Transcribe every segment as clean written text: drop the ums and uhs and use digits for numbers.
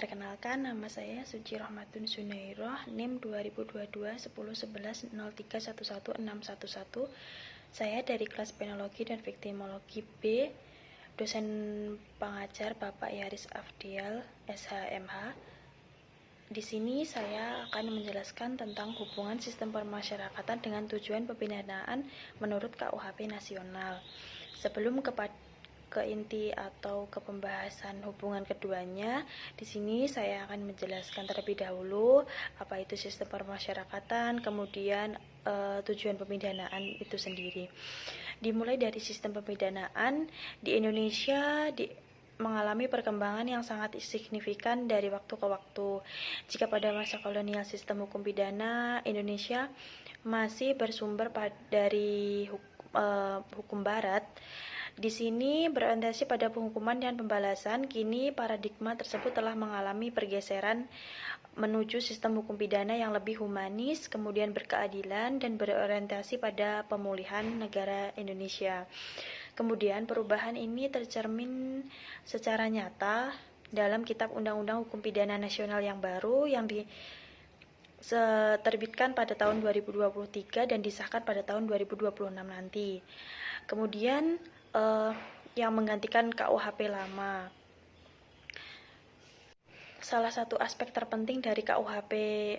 Perkenalkan, nama saya Suci Rahmatun Sunairoh, NIM 2022 10 11 03 11 611. Saya dari kelas Penologi dan Viktimologi B, dosen pengajar Bapak Yaris Afdial, SHMH. Di sini saya akan menjelaskan tentang hubungan sistem permasyarakatan dengan tujuan pembinaan menurut KUHP nasional. Sebelum ke inti atau ke pembahasan hubungan keduanya, di sini saya akan menjelaskan terlebih dahulu apa itu sistem permasyarakatan, kemudian tujuan pemidanaan itu sendiri. Dimulai dari sistem pemidanaan di Indonesia mengalami perkembangan yang sangat signifikan dari waktu ke waktu. Jika pada masa kolonial sistem hukum pidana Indonesia masih bersumber dari hukum barat, di sini berorientasi pada penghukuman dan pembalasan. Kini paradigma tersebut telah mengalami pergeseran menuju sistem hukum pidana yang lebih humanis, kemudian berkeadilan, dan berorientasi pada pemulihan negara Indonesia. Kemudian perubahan ini tercermin secara nyata dalam Kitab Undang-Undang Hukum Pidana Nasional yang baru yang diterbitkan pada tahun 2023 dan disahkan pada tahun 2026 nanti. Kemudian yang menggantikan KUHP lama. Salah satu aspek terpenting dari KUHP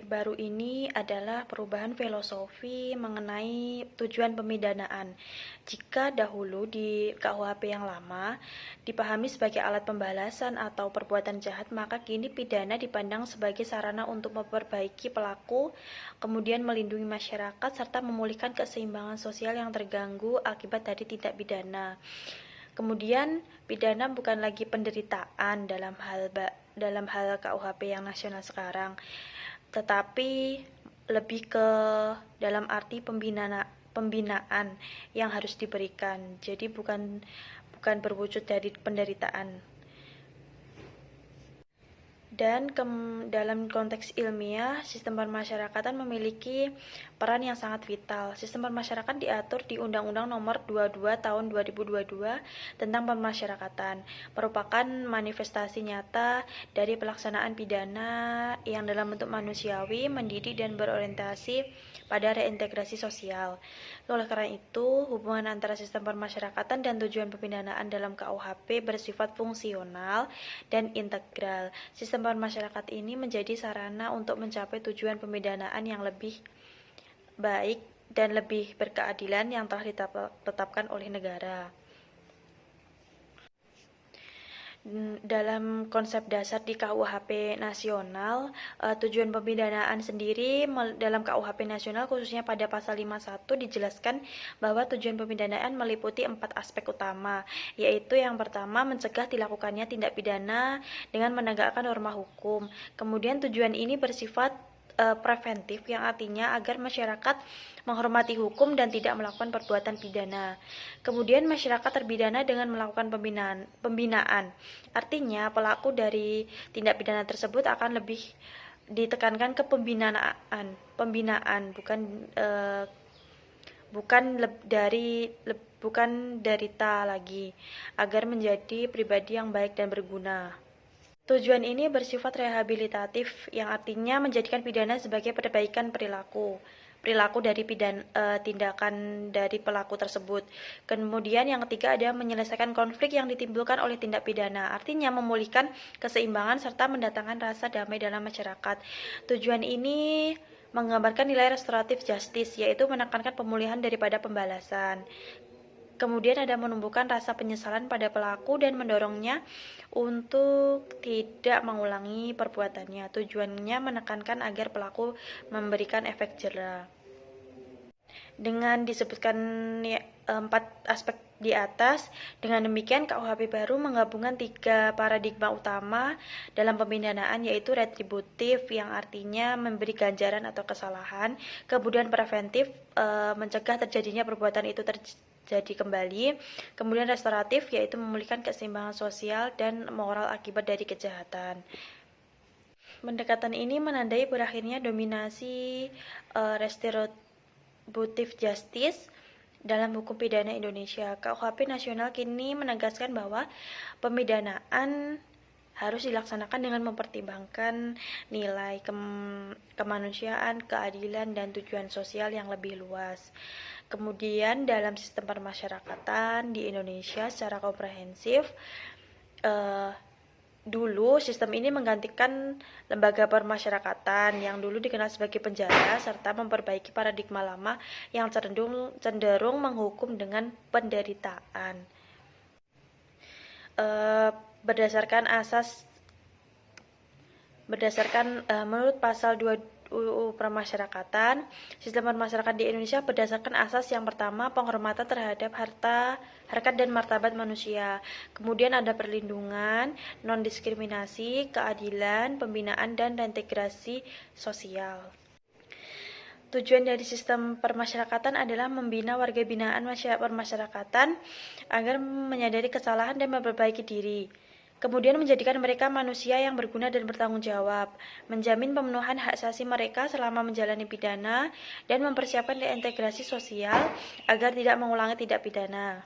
baru ini adalah perubahan filosofi mengenai tujuan pemidanaan. Jika dahulu di KUHP yang lama dipahami sebagai alat pembalasan atau perbuatan jahat, maka kini pidana dipandang sebagai sarana untuk memperbaiki pelaku, kemudian melindungi masyarakat, serta memulihkan keseimbangan sosial yang terganggu akibat dari tindak pidana. Kemudian pidana bukan lagi penderitaan dalam hal KUHP yang nasional sekarang, tetapi lebih ke dalam arti pembinaan yang harus diberikan. Jadi bukan berwujud dari penderitaan. Dan dalam konteks ilmiah, sistem permasyarakatan memiliki peran yang sangat vital. Sistem permasyarakatan diatur di Undang-Undang Nomor 22 Tahun 2022 tentang Permasyarakatan, merupakan manifestasi nyata dari pelaksanaan pidana yang dalam bentuk manusiawi, mendidik, dan berorientasi pada reintegrasi sosial. Oleh karena itu, hubungan antara sistem permasyarakatan dan tujuan pemidanaan dalam KUHP bersifat fungsional dan integral. Sistem permasyarakatan ini menjadi sarana untuk mencapai tujuan pemidanaan yang lebih baik dan lebih berkeadilan yang telah ditetapkan oleh negara. Dalam konsep dasar di KUHP nasional, tujuan pemidanaan sendiri dalam KUHP nasional khususnya pada pasal 51 dijelaskan bahwa tujuan pemidanaan meliputi 4 aspek utama, yaitu yang pertama mencegah dilakukannya tindak pidana dengan menegakkan norma hukum. Kemudian tujuan ini bersifat preventif, yang artinya agar masyarakat menghormati hukum dan tidak melakukan perbuatan pidana. Kemudian masyarakat terbidana dengan melakukan pembinaan. Artinya pelaku dari tindak pidana tersebut akan lebih ditekankan ke pembinaan, bukan derita lagi, agar menjadi pribadi yang baik dan berguna. Tujuan ini bersifat rehabilitatif, yang artinya menjadikan pidana sebagai perbaikan perilaku dari tindakan dari pelaku tersebut. Kemudian yang ketiga ada menyelesaikan konflik yang ditimbulkan oleh tindak pidana, artinya memulihkan keseimbangan serta mendatangkan rasa damai dalam masyarakat. Tujuan ini menggambarkan nilai restoratif justice, yaitu menekankan pemulihan daripada pembalasan. Kemudian ada menumbuhkan rasa penyesalan pada pelaku dan mendorongnya untuk tidak mengulangi perbuatannya. Tujuannya menekankan agar pelaku memberikan efek jera. Dengan disebutkan 4 aspek di atas, dengan demikian KUHP baru menggabungkan 3 paradigma utama dalam pemidanaan, yaitu retributif yang artinya memberi ganjaran atau kesalahan, kemudian preventif mencegah terjadinya perbuatan itu terjadi kembali, kemudian restoratif yaitu memulihkan keseimbangan sosial dan moral akibat dari kejahatan. Pendekatan ini menandai berakhirnya dominasi restoratif justice dalam hukum pidana Indonesia. KUHP nasional kini menegaskan bahwa pemidanaan harus dilaksanakan dengan mempertimbangkan nilai kemanusiaan, keadilan, dan tujuan sosial yang lebih luas. Kemudian dalam sistem permasyarakatan di Indonesia secara komprehensif, dulu sistem ini menggantikan lembaga permasyarakatan yang dulu dikenal sebagai penjara serta memperbaiki paradigma lama yang cenderung menghukum dengan penderitaan. Menurut pasal 2 UU Permasyarakatan, sistem permasyarakatan di Indonesia berdasarkan asas yang pertama, penghormatan terhadap harkat dan martabat manusia. Kemudian ada perlindungan, non-diskriminasi, keadilan, pembinaan, dan reintegrasi sosial. Tujuan dari sistem permasyarakatan adalah membina warga binaan permasyarakatan agar menyadari kesalahan dan memperbaiki diri. Kemudian menjadikan mereka manusia yang berguna dan bertanggung jawab, menjamin pemenuhan hak asasi mereka selama menjalani pidana, dan mempersiapkan reintegrasi sosial agar tidak mengulangi tindak pidana.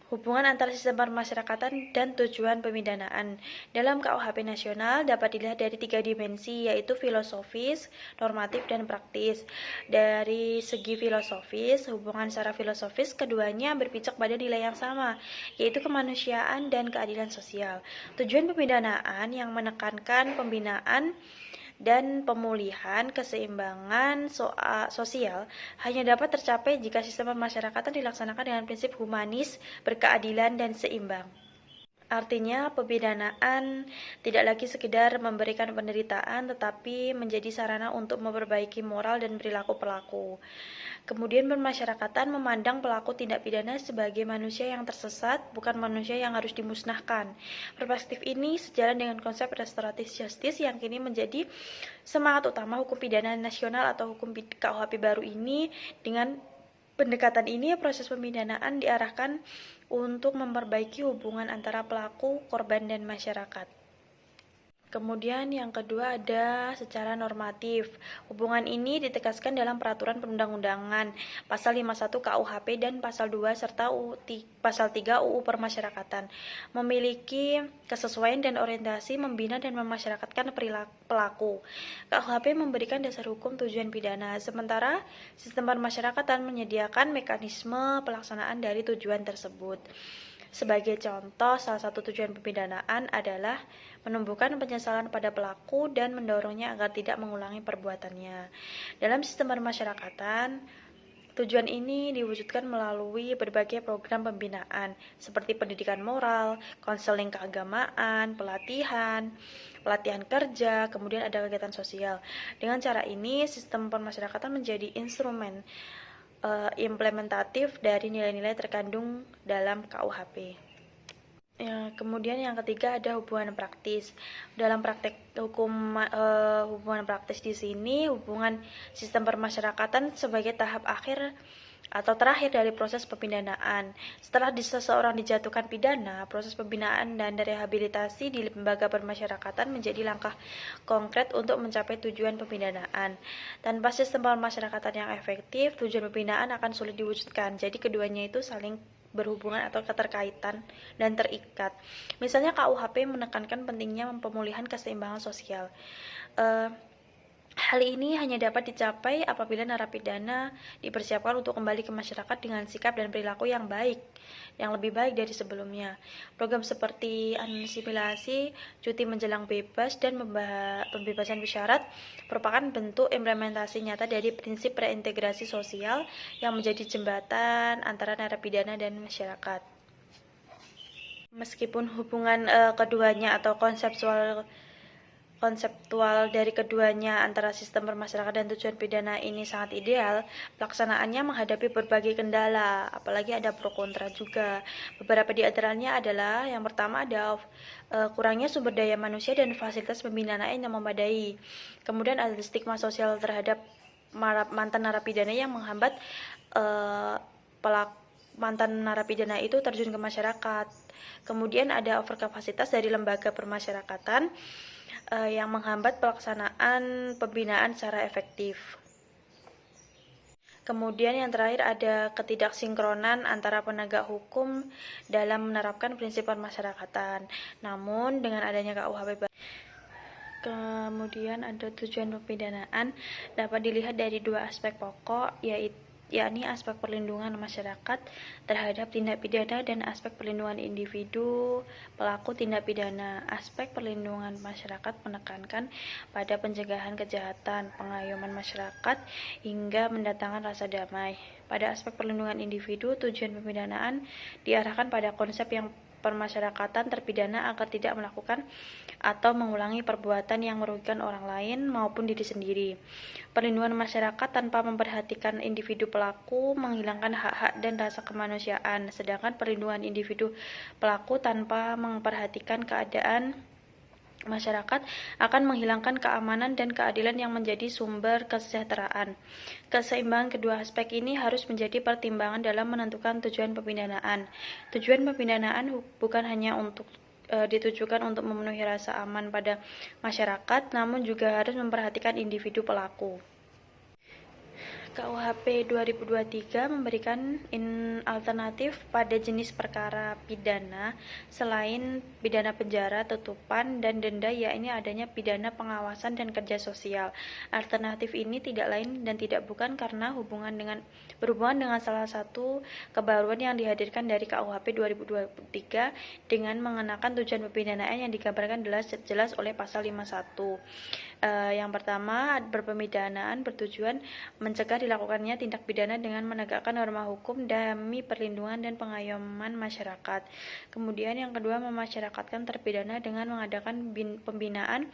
Hubungan antara sistem permasyarakatan dan tujuan pemidanaan dalam KUHP nasional dapat dilihat dari 3 dimensi, yaitu filosofis, normatif, dan praktis. Dari segi filosofis, hubungan secara filosofis keduanya berpijak pada nilai yang sama, yaitu kemanusiaan dan keadilan sosial. Tujuan pemidanaan yang menekankan pembinaan dan pemulihan keseimbangan sosial hanya dapat tercapai jika sistem pemasyarakatan dilaksanakan dengan prinsip humanis, berkeadilan, dan seimbang. Artinya, pemidanaan tidak lagi sekedar memberikan penderitaan, tetapi menjadi sarana untuk memperbaiki moral dan perilaku pelaku. Kemudian permasyarakatan memandang pelaku tindak pidana sebagai manusia yang tersesat, bukan manusia yang harus dimusnahkan. Perspektif ini sejalan dengan konsep restoratif justice yang kini menjadi semangat utama hukum pidana nasional atau hukum KUHP baru ini. Dengan pendekatan ini, proses pemidanaan diarahkan untuk memperbaiki hubungan antara pelaku, korban, dan masyarakat. Kemudian yang kedua ada secara normatif. Hubungan ini ditegaskan dalam peraturan perundang-undangan, pasal 51 KUHP dan pasal 2 serta pasal 3 UU Permasyarakatan. Memiliki kesesuaian dan orientasi membina dan memasyarakatkan pelaku. KUHP memberikan dasar hukum tujuan pidana, sementara sistem permasyarakatan menyediakan mekanisme pelaksanaan dari tujuan tersebut. Sebagai contoh, salah satu tujuan pemidanaan adalah menumbuhkan penyesalan pada pelaku dan mendorongnya agar tidak mengulangi perbuatannya. Dalam sistem permasyarakatan, tujuan ini diwujudkan melalui berbagai program pembinaan seperti pendidikan moral, konseling keagamaan, pelatihan kerja, kemudian ada kegiatan sosial. Dengan cara ini, sistem permasyarakatan menjadi instrumen implementatif dari nilai-nilai terkandung dalam KUHP. Ya, kemudian yang ketiga ada hubungan praktis. Dalam praktek hubungan praktis di sini, hubungan sistem permasyarakatan sebagai tahap akhir atau terakhir dari proses pemidanaan. Setelah seseorang dijatuhkan pidana, proses pembinaan dan rehabilitasi di lembaga permasyarakatan menjadi langkah konkret untuk mencapai tujuan pemidanaan. Tanpa sistem permasyarakatan yang efektif, tujuan pembinaan akan sulit diwujudkan. Jadi keduanya itu saling berhubungan atau keterkaitan dan terikat. Misalnya KUHP menekankan pentingnya pemulihan keseimbangan sosial. Hal ini hanya dapat dicapai apabila narapidana dipersiapkan untuk kembali ke masyarakat dengan sikap dan perilaku yang lebih baik dari sebelumnya. Program seperti asimilasi, cuti menjelang bebas, dan pembebasan bersyarat merupakan bentuk implementasi nyata dari prinsip reintegrasi sosial yang menjadi jembatan antara narapidana dan masyarakat. Meskipun hubungan keduanya atau konseptual dari keduanya antara sistem permasyarakatan dan tujuan pidana ini sangat ideal, pelaksanaannya menghadapi berbagai kendala, apalagi ada pro kontra juga. Beberapa di antaranya adalah, yang pertama ada kurangnya sumber daya manusia dan fasilitas pembinaan yang memadai. Kemudian ada stigma sosial terhadap mantan narapidana yang menghambat mantan narapidana itu terjun ke masyarakat. Kemudian ada overkapasitas dari lembaga permasyarakatan yang menghambat pelaksanaan pembinaan secara efektif. Kemudian yang terakhir ada ketidaksinkronan antara penegak hukum dalam menerapkan prinsip permasyarakatan. Namun dengan adanya KUHP kemudian ada tujuan pemidanaan dapat dilihat dari dua aspek pokok, yakni aspek perlindungan masyarakat terhadap tindak pidana dan aspek perlindungan individu pelaku tindak pidana. Aspek perlindungan masyarakat menekankan pada pencegahan kejahatan, pengayoman masyarakat, hingga mendatangkan rasa damai. Pada aspek perlindungan individu, tujuan pemidanaan diarahkan pada konsep yang permasyarakatan terpidana agar tidak melakukan atau mengulangi perbuatan yang merugikan orang lain maupun diri sendiri. Perlindungan masyarakat tanpa memperhatikan individu pelaku menghilangkan hak-hak dan rasa kemanusiaan, sedangkan perlindungan individu pelaku tanpa memperhatikan keadaan masyarakat akan menghilangkan keamanan dan keadilan yang menjadi sumber kesejahteraan. Keseimbangan kedua aspek ini harus menjadi pertimbangan dalam menentukan tujuan pemidanaan. Tujuan pemidanaan bukan hanya ditujukan untuk memenuhi rasa aman pada masyarakat, namun juga harus memperhatikan individu pelaku. KUHP 2023 memberikan alternatif pada jenis perkara pidana selain pidana penjara, tutupan, dan denda, yakni adanya pidana pengawasan dan kerja sosial. Alternatif ini tidak lain dan tidak bukan karena berhubungan dengan salah satu kebaruan yang dihadirkan dari KUHP 2023 dengan mengenakan tujuan pemidanaan yang digambarkan jelas oleh pasal 51. Yang pertama, berpemidanaan bertujuan mencegah dilakukannya tindak pidana dengan menegakkan norma hukum demi perlindungan dan pengayoman masyarakat. Kemudian yang kedua, memasyarakatkan terpidana dengan mengadakan pembinaan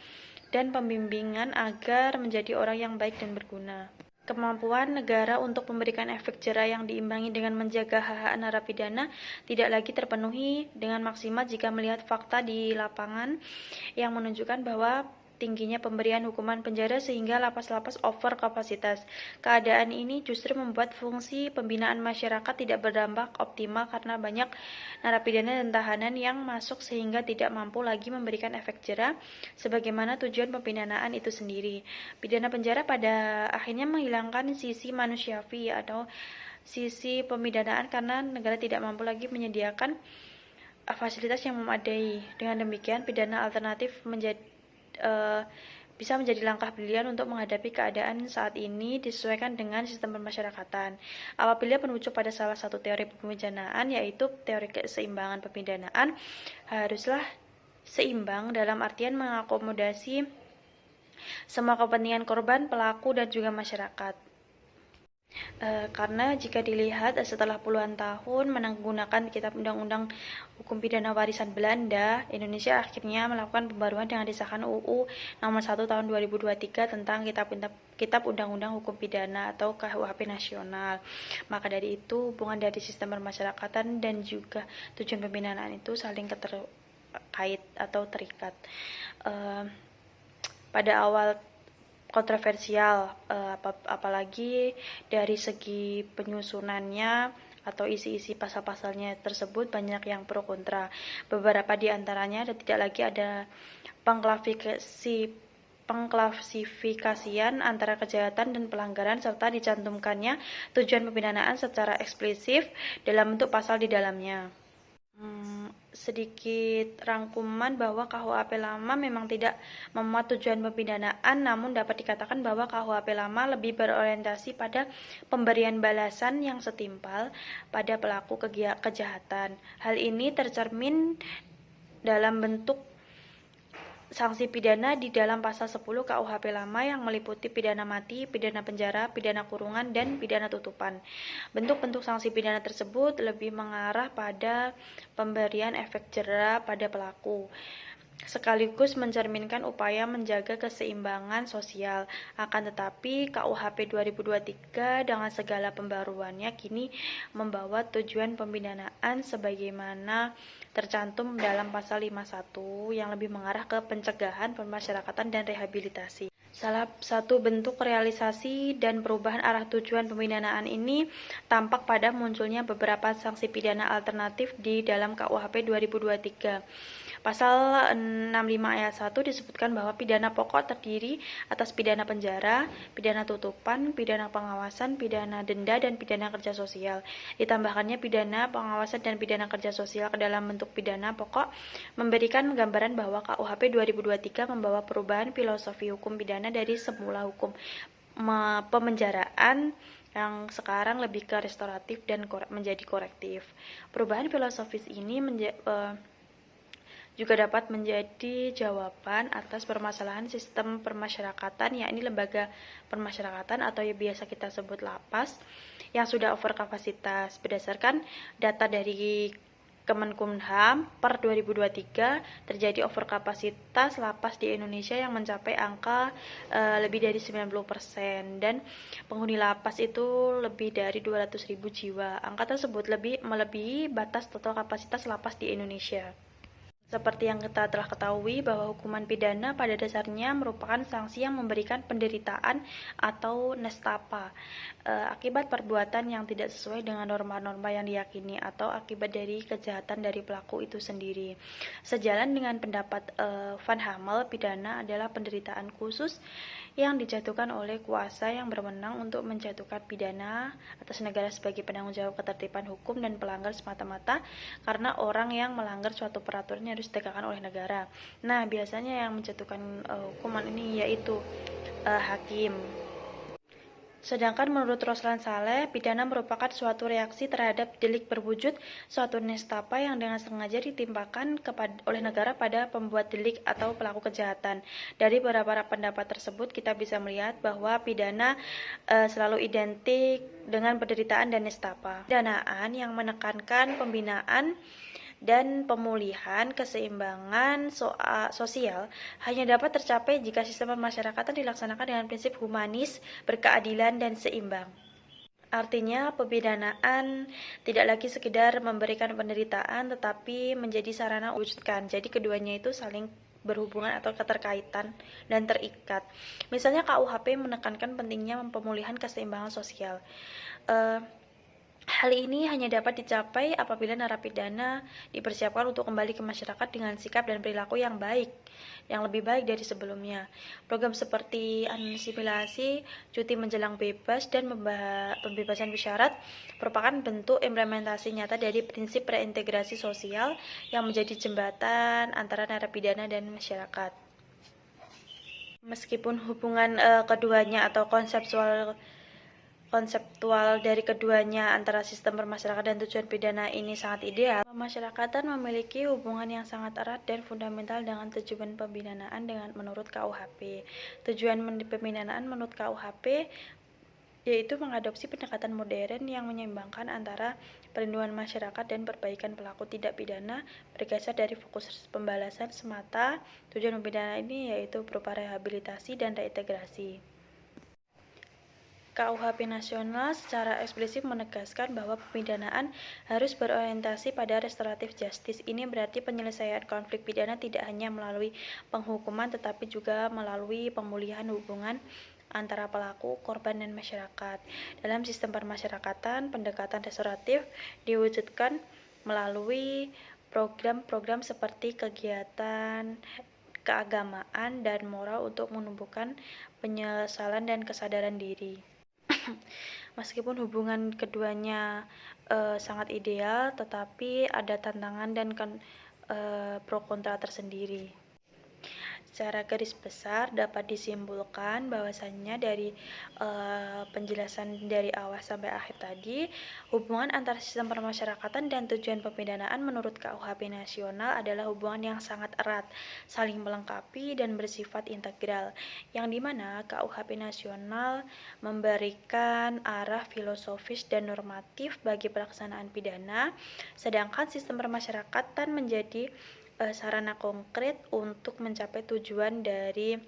dan pembimbingan agar menjadi orang yang baik dan berguna. Kemampuan negara untuk memberikan efek jera yang diimbangi dengan menjaga hak-hak narapidana tidak lagi terpenuhi dengan maksimal jika melihat fakta di lapangan yang menunjukkan bahwa tingginya pemberian hukuman penjara sehingga lapas-lapas over kapasitas. Keadaan ini justru membuat fungsi pembinaan masyarakat tidak berdampak optimal karena banyak narapidana dan tahanan yang masuk sehingga tidak mampu lagi memberikan efek jera sebagaimana tujuan pembinaan itu sendiri. Pidana penjara pada akhirnya menghilangkan sisi manusiawi atau sisi pemidanaan karena negara tidak mampu lagi menyediakan fasilitas yang memadai. Dengan demikian, pidana alternatif bisa menjadi langkah pilihan untuk menghadapi keadaan saat ini disesuaikan dengan sistem pemasyarakatan. Apabila merujuk pada salah satu teori pemidanaan, yaitu teori keseimbangan pemidanaan, haruslah seimbang dalam artian mengakomodasi semua kepentingan korban, pelaku, dan juga masyarakat. Karena jika dilihat setelah puluhan tahun menggunakan Kitab Undang-Undang Hukum Pidana Warisan Belanda, Indonesia akhirnya melakukan pembaruan dengan disahkan UU Nomor 1 Tahun 2023 tentang Kitab Undang-Undang Hukum Pidana atau KUHP Nasional. Maka dari itu, hubungan dari sistem permasyarakatan dan juga tujuan pembinaan itu saling terkait atau terikat. Pada awal kontroversial, apalagi dari segi penyusunannya atau isi-isi pasal-pasalnya tersebut banyak yang pro kontra. Beberapa di antaranya tidak lagi ada pengklasifikasian antara kejahatan dan pelanggaran serta dicantumkannya tujuan pemidanaan secara eksplisit dalam bentuk pasal di dalamnya. Sedikit rangkuman bahwa KUHP lama memang tidak memuat tujuan pemidanaan, namun dapat dikatakan bahwa KUHP lama lebih berorientasi pada pemberian balasan yang setimpal pada pelaku kejahatan. Hal ini tercermin dalam bentuk sanksi pidana di dalam pasal 10 KUHP lama yang meliputi pidana mati, pidana penjara, pidana kurungan, dan pidana tutupan. Bentuk-bentuk sanksi pidana tersebut lebih mengarah pada pemberian efek jera pada pelaku, sekaligus mencerminkan upaya menjaga keseimbangan sosial. Akan tetapi, KUHP 2023 dengan segala pembaruannya kini membawa tujuan pemidanaan sebagaimana tercantum dalam pasal 51 yang lebih mengarah ke pencegahan, pemasyarakatan, dan rehabilitasi. Salah satu bentuk realisasi dan perubahan arah tujuan pemidanaan ini tampak pada munculnya beberapa sanksi pidana alternatif di dalam KUHP 2023. Pasal 65 ayat 1 disebutkan bahwa pidana pokok terdiri atas pidana penjara, pidana tutupan, pidana pengawasan, pidana denda, dan pidana kerja sosial. Ditambahkannya pidana pengawasan dan pidana kerja sosial ke dalam bentuk pidana pokok memberikan gambaran bahwa KUHP 2023 membawa perubahan filosofi hukum pidana dari semula hukum pemenjaraan yang sekarang lebih ke restoratif dan menjadi korektif. Perubahan filosofis ini juga dapat menjadi jawaban atas permasalahan sistem permasyarakatan, yakni lembaga permasyarakatan atau yang biasa kita sebut lapas, yang sudah over kapasitas. Berdasarkan data dari Kemenkumham per 2023 terjadi overkapasitas lapas di Indonesia yang mencapai angka lebih dari 90% dan penghuni lapas itu lebih dari 200.000 jiwa. Angka tersebut melebihi batas total kapasitas lapas di Indonesia. Seperti yang kita telah ketahui bahwa hukuman pidana pada dasarnya merupakan sanksi yang memberikan penderitaan atau nestapa akibat perbuatan yang tidak sesuai dengan norma-norma yang diyakini atau akibat dari kejahatan dari pelaku itu sendiri. Sejalan dengan pendapat Van Hamel, pidana adalah penderitaan khusus yang dijatuhkan oleh kuasa yang berwenang untuk menjatuhkan pidana atas negara sebagai penanggung jawab ketertiban hukum dan pelanggar semata-mata karena orang yang melanggar suatu peraturan yang harus ditegakkan oleh negara. Nah, biasanya yang menjatuhkan hukuman ini yaitu hakim. Sedangkan menurut Roslan Saleh, pidana merupakan suatu reaksi terhadap delik berwujud suatu nestapa yang dengan sengaja ditimpakan oleh negara pada pembuat delik atau pelaku kejahatan. Dari beberapa pendapat tersebut, kita bisa melihat bahwa pidana selalu identik dengan penderitaan dan nestapa. Pidanaan yang menekankan pembinaan dan pemulihan keseimbangan sosial hanya dapat tercapai jika sistem pemasyarakatan dilaksanakan dengan prinsip humanis, berkeadilan, dan seimbang. Artinya, pemidanaan tidak lagi sekedar memberikan penderitaan, tetapi menjadi sarana wujudkan. Jadi keduanya itu saling berhubungan atau keterkaitan dan terikat. Misalnya KUHP menekankan pentingnya pemulihan keseimbangan sosial. Hal ini hanya dapat dicapai apabila narapidana dipersiapkan untuk kembali ke masyarakat dengan sikap dan perilaku yang lebih baik dari sebelumnya. Program seperti asimilasi, cuti menjelang bebas, dan pembebasan bersyarat merupakan bentuk implementasi nyata dari prinsip reintegrasi sosial yang menjadi jembatan antara narapidana dan masyarakat. Meskipun hubungan keduanya atau konseptual dari keduanya antara sistem permasyarakatan dan tujuan pidana ini sangat ideal. Pemasyarakatan memiliki hubungan yang sangat erat dan fundamental dengan tujuan pembinaan menurut KUHP. Tujuan pembinaan menurut KUHP yaitu mengadopsi pendekatan modern yang menyeimbangkan antara perlindungan masyarakat dan perbaikan pelaku tidak pidana bergeser dari fokus pembalasan semata. Tujuan pembinaan ini yaitu berupa rehabilitasi dan reintegrasi. KUHP nasional secara eksplisit menegaskan bahwa pemidanaan harus berorientasi pada restoratif justice. Ini berarti penyelesaian konflik pidana tidak hanya melalui penghukuman tetapi juga melalui pemulihan hubungan antara pelaku, korban, dan masyarakat. Dalam sistem permasyarakatan, pendekatan restoratif diwujudkan melalui program-program seperti kegiatan keagamaan dan moral untuk menumbuhkan penyesalan dan kesadaran diri. Meskipun hubungan keduanya sangat ideal, tetapi ada tantangan dan pro kontra tersendiri. Secara garis besar dapat disimpulkan bahwasannya dari penjelasan dari awal sampai akhir tadi, hubungan antara sistem permasyarakatan dan tujuan pemidanaan menurut KUHP nasional adalah hubungan yang sangat erat, saling melengkapi dan bersifat integral, yang dimana KUHP nasional memberikan arah filosofis dan normatif bagi pelaksanaan pidana, sedangkan sistem permasyarakatan menjadi sarana konkret untuk mencapai tujuan dari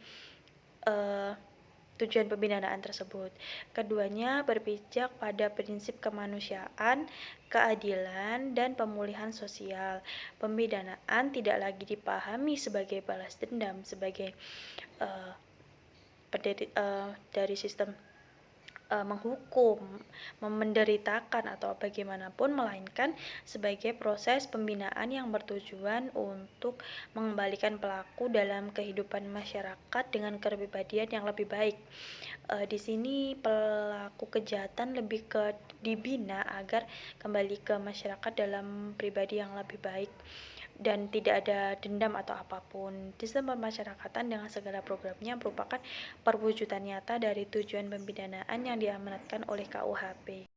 tujuan pembinaan tersebut. Keduanya berpijak pada prinsip kemanusiaan, keadilan, dan pemulihan sosial. Pemidanaan tidak lagi dipahami sebagai balas dendam, sebagai dari sistem menghukum, menderitakan atau bagaimanapun, melainkan sebagai proses pembinaan yang bertujuan untuk mengembalikan pelaku dalam kehidupan masyarakat dengan kepribadian yang lebih baik. Di sini pelaku kejahatan lebih ke dibina agar kembali ke masyarakat dalam pribadi yang lebih baik dan tidak ada dendam atau apapun. Sistem pemasyarakatan dengan segala programnya merupakan perwujudan nyata dari tujuan pemidanaan yang diamanatkan oleh KUHP.